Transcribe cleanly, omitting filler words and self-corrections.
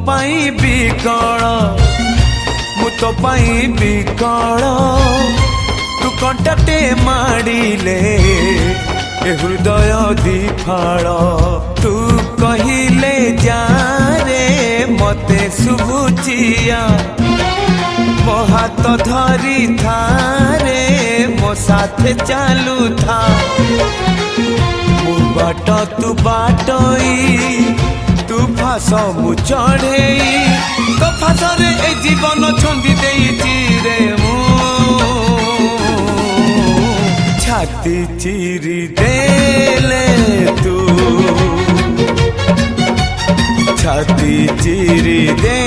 पाई बिकल मु तो पाई बिकल तू कंटाटे माड़िले ए हृदय दिफाल तू कहिले जारे मते शुभुचिया मो हाथ धरी थारे मो साथे चालू था मु बाट तू बाटई तू फास मु चढ़ई तो फास रे ए जीवन छंदी देइची रे मु छाती चिरी देले तू छाती चिरी दे